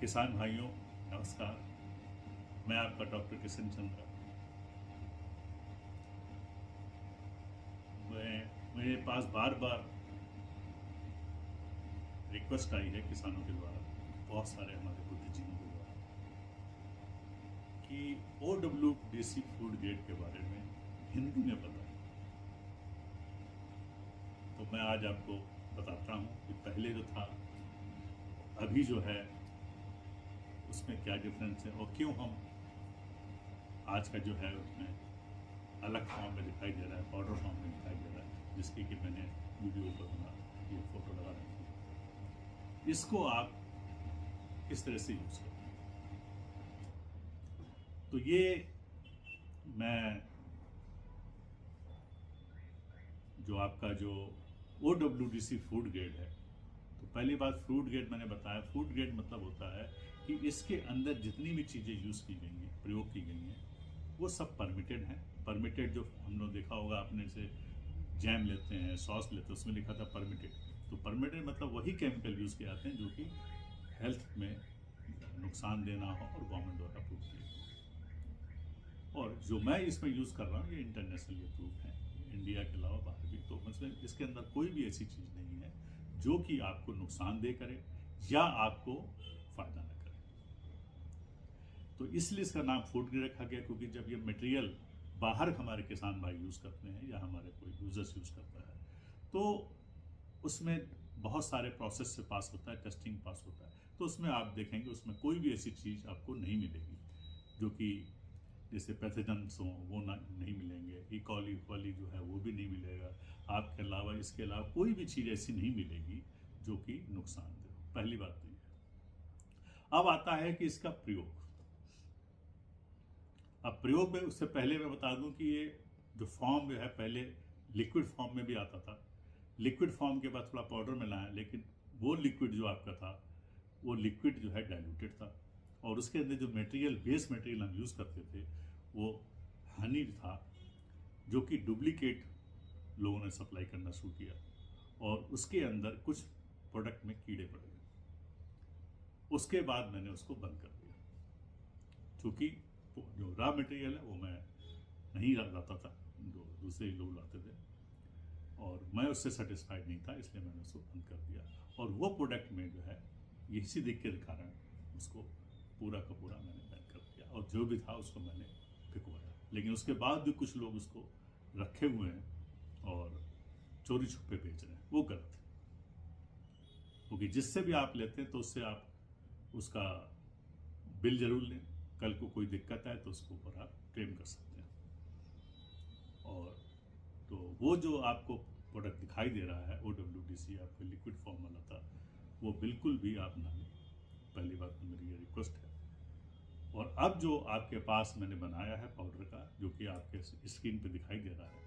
किसान भाइयों नमस्कार। मैं आपका डॉक्टर किशन चंद्र। मेरे पास बार बार रिक्वेस्ट आई है किसानों के द्वारा, बहुत सारे हमारे बुद्धिजीवियों के द्वारा, कि OWDC फूड ग्रेड के बारे में हिंदी में बताएं। तो मैं आज आपको बताता हूँ कि पहले जो था अभी जो है उसमें क्या डिफरेंस है और क्यों हम आज का जो है उसमें अलग फॉर्म में दिखाई दे रहा है, पाउडर फॉर्म में दिखाई दे रहा है, जिसकी कि मैंने वीडियो पर बना ये फोटो लगा रखी है। इसको आप किस तरह से यूज करते हैं, तो ये मैं जो आपका जो OWDC फूड ग्रेड है, तो पहली बात फूड ग्रेड मैंने बताया। फूड ग्रेड मतलब होता है कि इसके अंदर जितनी भी चीज़ें यूज़ की गई हैं, प्रयोग की गई हैं, वो सब परमिटेड हैं। परमिटेड जो हम लोग देखा होगा, आपने से जैम लेते हैं, सॉस लेते हैं, उसमें लिखा था परमिटेड। तो परमिटेड मतलब वही केमिकल यूज़ किए जाते हैं जो कि हेल्थ में नुकसान देना हो और गवर्नमेंट द्वारा अप्रूव किए हो। और जो मैं इसमें यूज़ कर रहा हूँ ये इंटरनेशनली अप्रूव है, इंडिया के अलावा बाहर भी। तो मतलब इसके अंदर कोई भी ऐसी चीज़ नहीं है जो कि आपको नुकसानदेह करे या आपको फ़ायदा न करे। तो इसलिए इसका नाम फूड ग्रेड रखा गया, क्योंकि जब ये मटेरियल बाहर हमारे किसान भाई यूज़ करते हैं या हमारे कोई यूजर्स यूज़ करता है, तो उसमें बहुत सारे प्रोसेस से पास होता है, टेस्टिंग पास होता है। तो उसमें आप देखेंगे उसमें कोई भी ऐसी चीज़ आपको नहीं मिलेगी जो कि जैसे पैथोजेंस हों वो नहीं मिलेंगे, इकोली वाली जो है वो भी नहीं मिलेगा। आपके अलावा इसके अलावा कोई भी चीज़ ऐसी नहीं मिलेगी जो कि नुकसानदेह हो। पहली बात तो ये। अब आता है कि इसका प्रयोग। अब प्रयोग में उससे पहले मैं बता दूं कि ये जो फॉर्म जो है पहले लिक्विड फॉर्म में भी आता था, लिक्विड फॉर्म के बाद थोड़ा पाउडर में लाया, लेकिन वो लिक्विड जो आपका था वो लिक्विड जो है डाइल्यूटेड था, और उसके अंदर जो मटेरियल बेस मटेरियल हम यूज़ करते थे वो हनी था, जो कि डुप्लीकेट लोगों ने सप्लाई करना शुरू किया और उसके अंदर कुछ प्रोडक्ट में कीड़े पड़ गए। उसके बाद मैंने उसको बंद कर दिया, क्योंकि जो रॉ मटेरियल है वो मैं नहीं लाता था, जो दूसरे लोग लाते थे, और मैं उससे सेटिस्फाइड नहीं था, इसलिए मैंने उसको बंद कर दिया। और वो प्रोडक्ट में जो है इसी दिक्कत के कारण उसको पूरा का पूरा मैंने बैन कर दिया, और जो भी था उसको मैंने फेंकवाया। लेकिन उसके बाद भी कुछ लोग उसको रखे हुए हैं और चोरी छुपे बेच रहे हैं, वो गलत है। क्योंकि जिससे भी आप लेते हैं तो उससे आप उसका बिल जरूर लें, कल को कोई दिक्कत आए तो उसके ऊपर आप क्लेम कर सकते हैं। और तो वो जो आपको प्रोडक्ट दिखाई दे रहा है OWDC आपको लिक्विड फॉर्म वाला था, वो बिल्कुल भी आप ना लें। पहली बात तो मेरी ये रिक्वेस्ट है। और अब जो आपके पास मैंने बनाया है पाउडर का, जो कि आपके स्क्रीन पे दिखाई दे रहा है,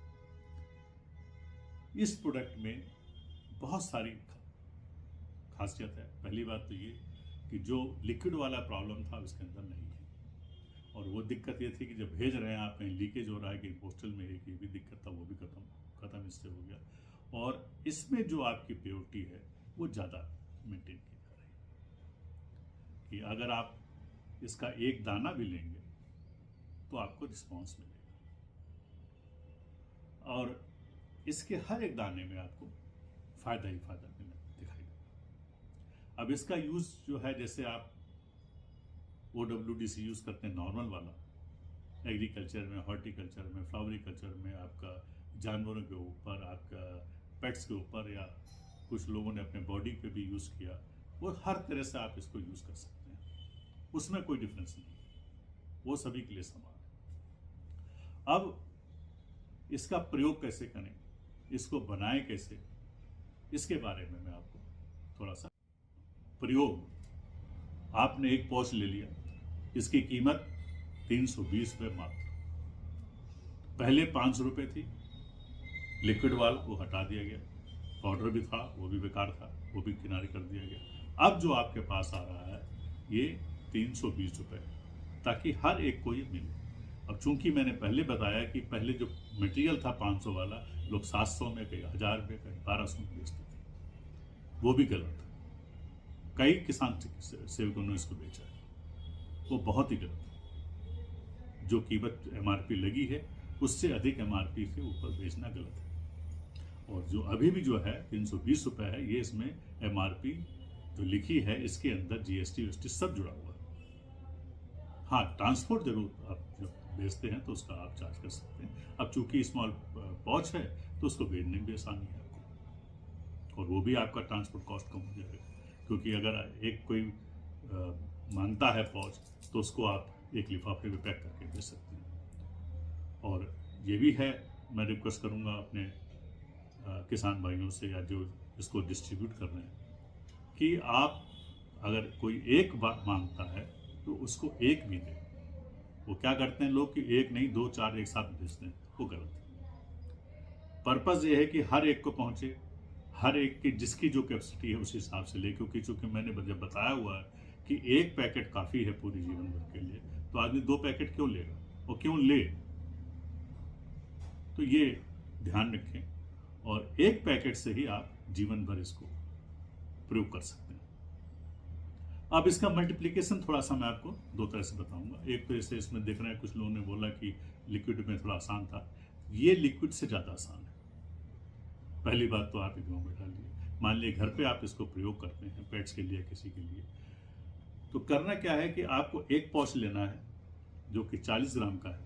इस प्रोडक्ट में बहुत सारी खासियत है। पहली बात तो ये कि जो लिक्विड वाला प्रॉब्लम था उसके अंदर नहीं है, और वो दिक्कत ये थी कि जब भेज रहे हैं आप कहीं लीकेज हो रहा है, कि पोस्टल में एक ये भी दिक्कत था, वो भी खत्म इससे हो गया। और इसमें जो आपकी प्योरिटी है वो ज़्यादा मेंटेन की जा रही है, कि अगर आप इसका एक दाना भी लेंगे तो आपको रिस्पॉन्स मिलेगा, और इसके हर एक दाने में आपको फ़ायदा ही फ़ायदा दिखाई देगा। अब इसका यूज़ जो है, जैसे आप OWDC यूज़ करते हैं नॉर्मल वाला, एग्रीकल्चर में, हॉर्टिकल्चर में, फ्लावरिकल्चर में, आपका जानवरों के ऊपर, आपका पेट्स के ऊपर, या कुछ लोगों ने अपने बॉडी पे भी यूज़ किया, वो हर तरह से आप इसको यूज़ कर सकते हैं, उसमें कोई डिफरेंस नहीं है, वो सभी के लिए समान है। अब इसका प्रयोग कैसे करें, इसको बनाएं कैसे, इसके बारे में मैं आपको थोड़ा सा। प्रयोग, आपने एक पॉच ले लिया, इसकी कीमत 320 रुपये मात्र। पहले 500 रुपये थी, लिक्विड वाला वो हटा दिया गया, पाउडर भी था वो भी बेकार था, वो भी किनारे कर दिया गया। अब जो आपके पास आ रहा है ये 320 रुपये, ताकि हर एक को ये मिले। अब चूंकि मैंने पहले बताया कि पहले जो मटेरियल था 500 वाला, लोग 700 में, कहीं 1000 रुपये, कहीं 1200 में बेचते थे, वो भी गलत है। कई किसान सेवकों ने इसको बेचा है, वो बहुत ही गलत है। जो कीमत MRP लगी है उससे अधिक MRP से ऊपर बेचना गलत है। और जो अभी भी जो है 320 रुपये है, ये इसमें MRP जो लिखी है इसके अंदर GST WST सब जुड़ा हुआ है। हाँ, ट्रांसपोर्ट जरूर आप जब बेचते हैं तो उसका आप चार्ज कर सकते हैं। अब चूंकि स्मॉल पॉच है तो उसको भेजने में भी आसानी है आपको, और वो भी आपका ट्रांसपोर्ट कॉस्ट कम हो जाएगा। क्योंकि अगर एक कोई मांगता है पॉच तो उसको आप एक लिफाफे में पैक करके दे सकते हैं। और ये भी है, मैं रिक्वेस्ट करूँगा अपने किसान भाइयों से या जो इसको डिस्ट्रीब्यूट कर रहे हैं कि आप अगर कोई एक बात मांगता है तो उसको एक भी दें। वो क्या करते हैं लोग कि एक नहीं 2-4 एक साथ भेजते हैं, वो गलत है। पर्पज़ ये है कि हर एक को पहुँचे, हर एक की जिसकी जो कैपेसिटी है उस हिसाब से ले। क्योंकि चूँकि मैंने जब बताया हुआ है कि एक पैकेट काफ़ी है पूरी जीवन भर के लिए, तो आदमी 2 पैकेट क्यों लेगा और क्यों ले। तो ये ध्यान रखें, और एक पैकेट से ही आप जीवन भर इसको प्रयोग कर सकते हैं। अब इसका मल्टीप्लिकेशन थोड़ा सा मैं आपको 2 तरह से बताऊंगा। एक तो जैसे इसमें देख रहे हैं कुछ लोगों ने बोला कि लिक्विड में थोड़ा आसान था, ये लिक्विड से ज़्यादा आसान है। पहली बात तो आप एकदम में डालिए। मान लीजिए घर पे आप इसको प्रयोग करते हैं पेट्स के लिए, किसी के लिए, तो करना क्या है कि आपको एक पॉच लेना है जो कि 40 ग्राम का है,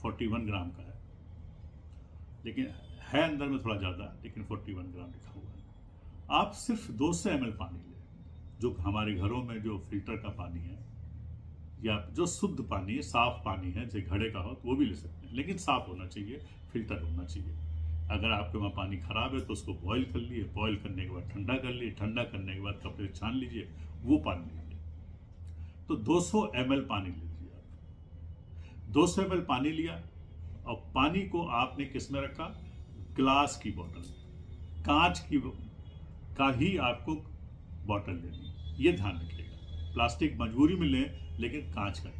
41 ग्राम का है, लेकिन है अंदर में थोड़ा ज़्यादा, लेकिन 41 ग्राम लिखा हुआ है। आप सिर्फ 200 ml पानी लें, जो हमारे घरों में जो फिल्टर का पानी है या जो शुद्ध पानी है, साफ पानी है, जैसे घड़े का हो तो वो भी ले सकते हैं, लेकिन साफ होना चाहिए, फिल्टर होना चाहिए। अगर आपके वहाँ पानी खराब है तो उसको बॉईल कर लिए, बॉईल करने के बाद ठंडा कर लिए, ठंडा करने के बाद कपड़े छान लीजिए, वो पानी लीजिए। तो 200 ml पानी लीजिए आप। 200 ml पानी लिया और पानी को आपने किस में रखा, ग्लास की बोतल, कांच की का ही आपको बोतल लेनी, ये ध्यान रखिएगा। प्लास्टिक मजबूरी में लें, लेकिन कांच का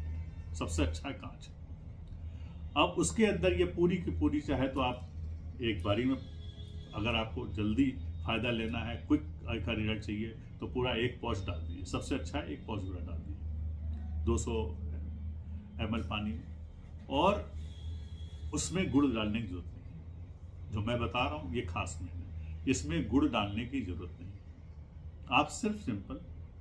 सबसे अच्छा है कांच। अब उसके अंदर ये पूरी की पूरी, चाहे तो आप एक बारी में, अगर आपको जल्दी फायदा लेना है, क्विक का रिजल्ट चाहिए, तो पूरा एक पॉच डाल दीजिए। सबसे अच्छा है एक पॉच पूरा डाल दीजिए 200 ml पानी में। और उसमें गुड़ डालने की जरूरत नहीं, जो मैं बता रहा हूँ ये खास नहीं है, इसमें गुड़ डालने की जरूरत नहीं। आप सिर्फ सिंपल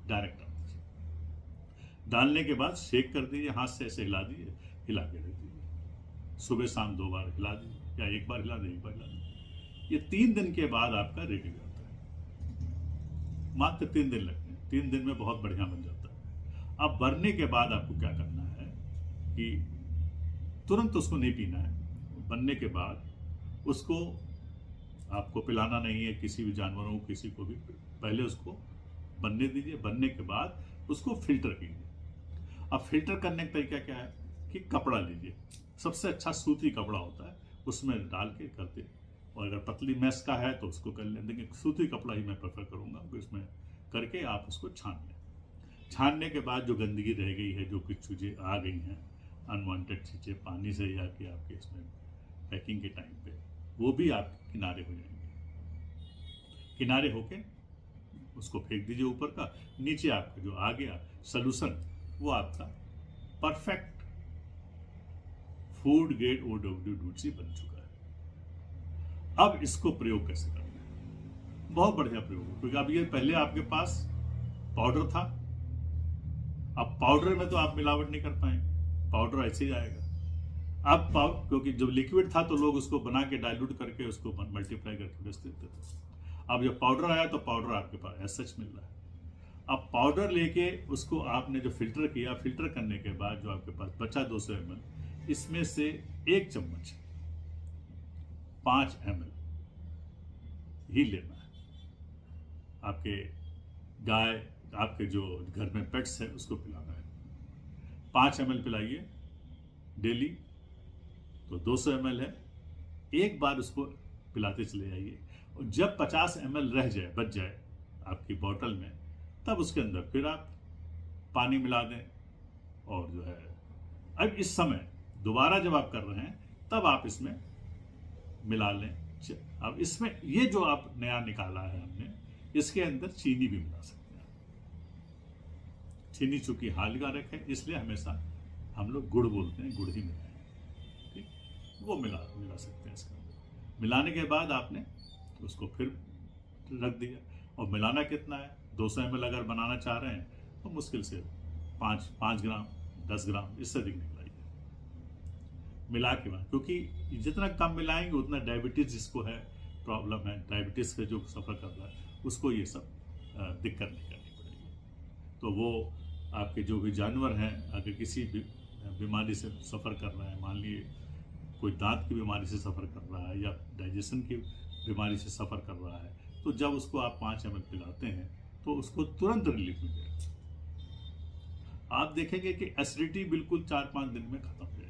डायरेक्ट डाल दीजिए। डालने के बाद शेक कर दीजिए, हाथ से ऐसे हिला दीजिए, हिला के रख दीजिए। सुबह शाम 2 बार हिला दीजिए, या एक बार हिला दें, एक बार हिला दें। ये 3 दिन के बाद आपका रेडी हो जाता है। मात्र 3 दिन लगते हैं, 3 दिन में बहुत बढ़िया बन जाता है। अब बनने के बाद आपको क्या करना है कि तुरंत उसको नहीं पीना है। बनने के बाद उसको आपको पिलाना नहीं है किसी भी जानवरों को, किसी को भी। पहले उसको बनने दीजिए, बनने के बाद उसको फिल्टर कीजिए। अब फिल्टर करने का तरीका क्या है कि कपड़ा लीजिए, सबसे अच्छा सूती कपड़ा होता है, उसमें डाल के करते। और अगर पतली मैस का है तो उसको कर लें, लेकिन सूती कपड़ा ही मैं प्रेफर करूँगा। इसमें करके आप उसको छान लें। छानने के बाद जो गंदगी रह गई है, जो कुछ चीज़ें आ गई हैं अनवांटेड चीज़ें पानी से या कि आपके इसमें पैकिंग के टाइम पे, वो भी आप किनारे हो जाएंगे। किनारे होके उसको फेंक दीजिए ऊपर का। नीचे आपका जो आ गया सॉल्यूशन, वो आपका परफेक्ट फूड ग्रेड OWC बन चुका है। अब इसको प्रयोग कैसे करना है, बहुत बढ़िया प्रयोग है। क्योंकि अब ये पहले आपके पास पाउडर था, अब पाउडर में तो आप मिलावट नहीं कर पाएंगे, पाउडर ऐसे ही आएगा। अब क्योंकि जब लिक्विड था तो लोग उसको बना के डाइल्यूट करके उसको मल्टीप्लाई करके बेच देते थे। अब जब पाउडर आया तो पाउडर आपके पास ऐसा मिल रहा है। अब पाउडर लेके उसको आपने जो फिल्टर किया, फिल्टर करने के बाद जो आपके पास बचा 200 ml, इसमें से 1 चम्मच 5 ml ही लेना है। आपके गाय, आपके जो घर में पेट्स है उसको पिलाना है। 5 ml पिलाइए डेली, तो 200 ml है। एक बार उसको पिलाते चले जाइए, और जब 50 ml रह जाए, बच जाए आपकी बोतल में, तब उसके अंदर फिर आप पानी मिला दें। और जो है अब इस समय दोबारा जब आप कर रहे हैं तब आप इसमें मिला लें। अब इसमें ये जो आप नया निकाला है हमने, इसके अंदर चीनी भी मिला सकते हैं। चीनी चूंकि हानिकारक है, इसलिए हमेशा हम लोग गुड़ बोलते हैं, गुड़ ही मिलाएं। ठीक, वो मिला सकते हैं इसके अंदर। मिलाने के बाद आपने उसको फिर रख दिया। और मिलाना कितना है, 200 ml अगर बनाना चाह रहे हैं तो मुश्किल से 5 ग्राम 10 ग्राम, इससे अधिक नहीं मिलाइए। मिला के बाद, क्योंकि जितना कम मिलाएंगे उतना डायबिटीज जिसको है प्रॉब्लम है, डायबिटीज से जो सफ़र कर रहा है उसको ये सब दिक्कत नहीं करनी पड़ेगी। तो वो आपके जो भी जानवर हैं, अगर किसी भी बीमारी से सफ़र कर रहा है, मान लीजिए कोई दांत की बीमारी से सफ़र कर रहा है या डाइजेशन की बीमारी से सफ़र कर रहा है, तो जब उसको आप 5 ml पिलाते हैं तो उसको तुरंत रिलीफ मिल जाएगा। आप देखेंगे कि एसिडिटी बिल्कुल 4-5 दिन में खत्म हो जाएगी,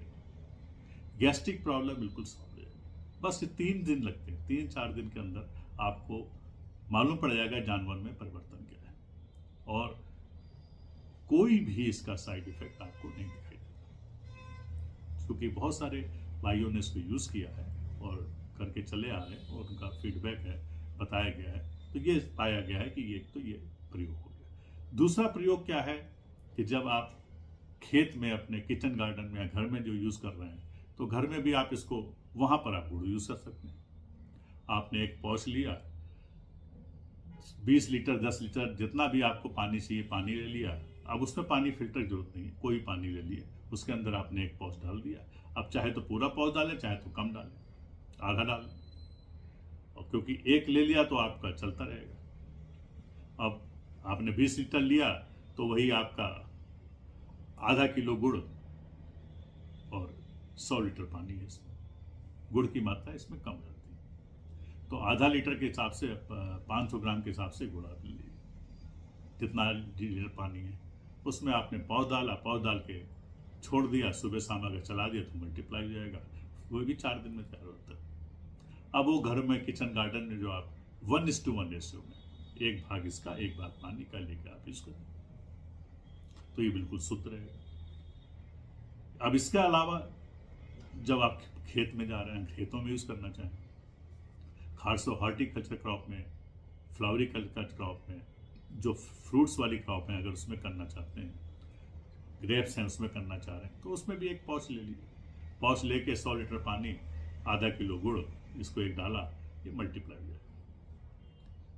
गैस्ट्रिक प्रॉब्लम बिल्कुल सॉल्व हो जाएगी। बस 3 दिन लगते हैं, 3-4 दिन के अंदर आपको मालूम पड़ जाएगा जानवर में परिवर्तन क्या है, और कोई भी इसका साइड इफेक्ट आपको नहीं दिखाई देता, क्योंकि बहुत सारे भाइयों ने इसको यूज़ किया है और करके चले आ रहे हैं और उनका फीडबैक है, बताया गया है, तो ये पाया गया है कि ये प्रयोग हो गया। दूसरा प्रयोग क्या है कि जब आप खेत में अपने किचन गार्डन में या घर में जो यूज़ कर रहे हैं, तो घर में भी आप इसको, वहाँ पर आप गुड़ यूज़ कर सकते हैं। आपने एक पॉच लिया, 20 लीटर 10 लीटर जितना भी आपको पानी चाहिए पानी ले लिया। अब उसमें पानी फिल्टर की जरूरत नहीं है, कोई पानी ले लिया, उसके अंदर आपने एक पॉच डाल दिया। अब चाहे तो पूरा पॉच डालें, चाहे तो कम डालें, आधा डालें, और क्योंकि एक ले लिया तो आपका चलता रहेगा। अब आपने 20 लीटर लिया तो वही आपका आधा किलो गुड़ और 100 लीटर पानी है। इसमें गुड़ की मात्रा इसमें कम रहती है, तो आधा लीटर के हिसाब से 500 ग्राम के हिसाब से गुड़ आप ले लीजिए। जितना लीटर पानी है उसमें आपने पौध डाल के छोड़ दिया, सुबह शाम अगर चला दिया तो मल्टीप्लाई हो जाएगा, वो भी 4 दिन में तैयार होता है। अब वो घर में किचन गार्डन में जो आप 1:1 रेशियो में 1 भाग इसका 1 भाग पानी का लेकर आप इसको, तो ये बिल्कुल शुद्ध रहेगा। अब इसके अलावा जब आप खेत में जा रहे हैं, खेतों में यूज़ करना चाहें, खासतौर हॉर्टिकल्चर क्रॉप में, फ्लावरिकल्चर क्रॉप में, जो फ्रूट्स वाली क्रॉप है, अगर उसमें करना चाहते हैं, ग्रेप्स हैं उसमें करना चाह रहे हैं, तो उसमें भी एक पॉच ले लीजिए। पॉच लेके 100 लीटर पानी, आधा किलो गुड़, इसको एक डाला, ये मल्टीप्लाई हो जाएगा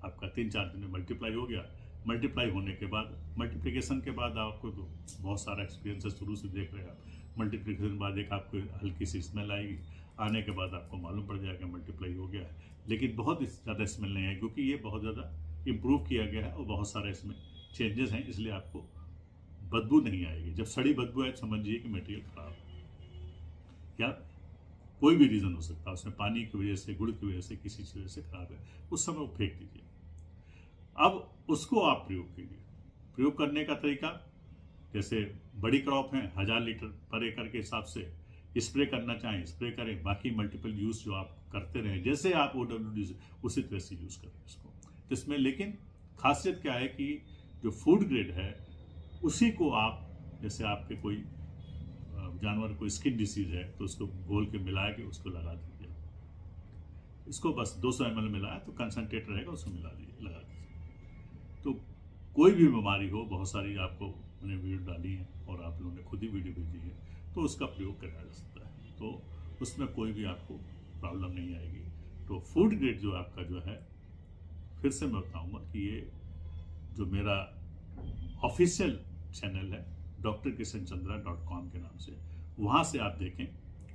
आपका। 3-4 दिन में मल्टीप्लाई हो गया। मल्टीप्लाई होने के बाद, मल्टीप्लिकेशन के बाद आपको तो बहुत सारा एक्सपीरियंस है, शुरू से देख रहे हैं आप। मल्टीप्लिकेशन के बाद एक आपको हल्की सी स्मेल आएगी, आने के बाद आपको मालूम पड़ जाएगा मल्टीप्लाई हो गया है, लेकिन बहुत ज़्यादा स्मेल नहीं है, क्योंकि ये बहुत ज़्यादा इम्प्रूव किया गया है और बहुत सारे इसमें चेंजेस हैं, इसलिए आपको बदबू नहीं आएगी। जब सड़ी बदबू आए समझिए कि मटेरियल खराब है, या कोई भी रीज़न हो सकता है, उसमें पानी की वजह से, गुड़ की वजह से, किसी चीज़ से खराब है, उस समय वो फेंक दीजिए। अब उसको आप प्रयोग कीजिए। प्रयोग करने का तरीका, जैसे बड़ी क्रॉप है 1000 लीटर पर एकड़ के हिसाब से स्प्रे करना चाहें स्प्रे करें, बाकी मल्टीपल यूज़ जो आप करते रहें, जैसे आप OWD उसी तरह से यूज़ करें इसको। इसमें लेकिन खासियत क्या है कि जो फूड ग्रेड है उसी को आप, जैसे आपके कोई जानवर को स्किन डिसीज है तो उसको घोल के मिला के उसको लगा दीजिए। इसको बस 200 ml मिलाया तो कंसनट्रेट रहेगा, उसको मिला दीजिए, लगा दीजिए। तो कोई भी बीमारी हो, बहुत सारी आपको मैंने वीडियो डाली है और आप लोगों ने खुद ही वीडियो भेजी है, तो उसका प्रयोग किया जा सकता है, तो उसमें कोई भी आपको प्रॉब्लम नहीं आएगी। तो फूड ग्रेड जो आपका जो है, फिर से मैं बताऊंगा कि ये जो मेरा ऑफिशियल चैनल है drkishanchandra.com के नाम से, वहाँ से आप देखें,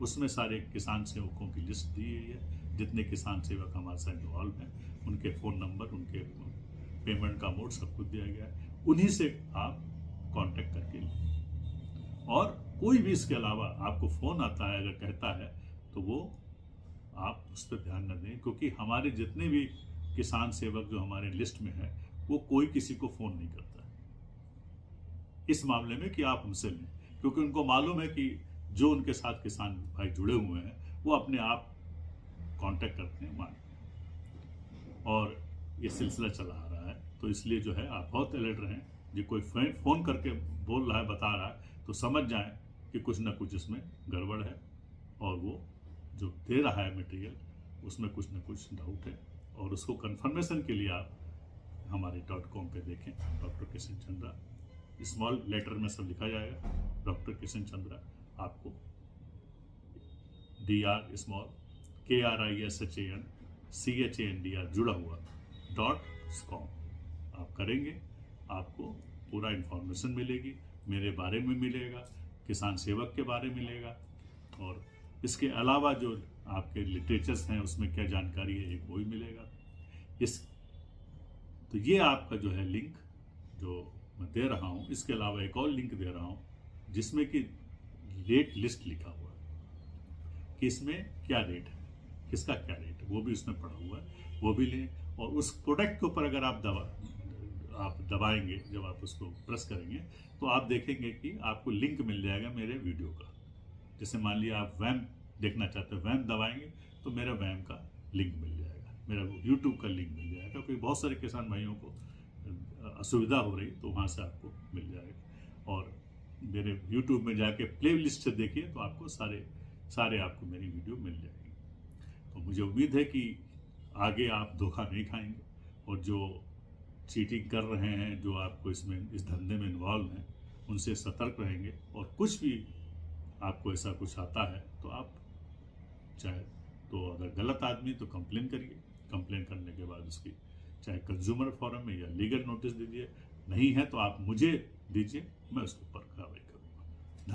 उसमें सारे किसान सेवकों की लिस्ट दी गई है। जितने किसान सेवक हमारे साथ इन्वॉल्व हैं, उनके फ़ोन नंबर, उनके पेमेंट का मोड सब कुछ दिया गया है, उन्हीं से आप कांटेक्ट करके लें। और कोई भी इसके अलावा आपको फ़ोन आता है, अगर कहता है, तो वो आप उस पर ध्यान न दें, क्योंकि हमारे जितने भी किसान सेवक जो हमारे लिस्ट में है, वो कोई किसी को फ़ोन नहीं करता है इस मामले में कि आप हमसे लें, क्योंकि उनको मालूम है कि जो उनके साथ किसान भाई जुड़े हुए हैं वो अपने आप कांटेक्ट करते हैं, मान, और ये सिलसिला चला आ रहा है। तो इसलिए जो है आप बहुत अलर्ट रहें। जो कोई फ़ोन करके बोल रहा है, बता रहा है, तो समझ जाएं कि कुछ ना कुछ इसमें गड़बड़ है, और वो जो दे रहा है मटेरियल उसमें कुछ ना कुछ डाउट है। और उसको कंफर्मेशन के लिए आप हमारे .com पे देखें, doctor Kishan Chandra, small letter में सब लिखा जाएगा, डॉक्टर किशन चंद्रा, आपको DR स्मॉल KRISHANCHANDR जुड़ा हुआ .com आप करेंगे, आपको पूरा इन्फॉर्मेशन मिलेगी, मेरे बारे में मिलेगा, किसान सेवक के बारे में मिलेगा, और इसके अलावा जो आपके लिटरेचर्स हैं उसमें क्या जानकारी है एक वो भी मिलेगा। तो ये आपका जो है लिंक जो मैं दे रहा हूँ, इसके अलावा एक और लिंक दे रहा हूँ जिसमें कि रेट लिस्ट लिखा हुआ है कि इसमें क्या रेट है, किसका क्या रेट है, वो भी उसमें पड़ा हुआ है, वो भी लें। और उस प्रोडक्ट के ऊपर अगर आप दबाएंगे, जब आप उसको प्रेस करेंगे तो आप देखेंगे कि आपको लिंक मिल जाएगा मेरे वीडियो का। जैसे मान लिया आप वैम देखना चाहते हैं, वैम दबाएंगे तो मेरा वैम का लिंक मिल जाएगा, मेरा यूट्यूब का लिंक मिल जाएगा, क्योंकि बहुत सारे किसान भाइयों को असुविधा हो रही तो वहाँ से आपको मिल जाएगा। और मेरे यूट्यूब में जाके प्ले लिस्ट से देखिए तो आपको सारे आपको मेरी वीडियो मिल जाएगी। तो मुझे उम्मीद है कि आगे आप धोखा नहीं खाएंगे, और जो चीटिंग कर रहे हैं, जो आपको इस धंधे में इन्वॉल्व हैं, उनसे सतर्क रहेंगे। और कुछ भी आपको ऐसा कुछ आता है तो आप चाहे तो अगर गलत आदमी तो कंप्लेन करिए, कंप्लेन करने के बाद उसकी चाहे कंज्यूमर फोरम में या लीगल नोटिस दीजिए, नहीं है तो आप मुझे दीजिए, मैं उसके ऊपर कार्रवाई करूँगा।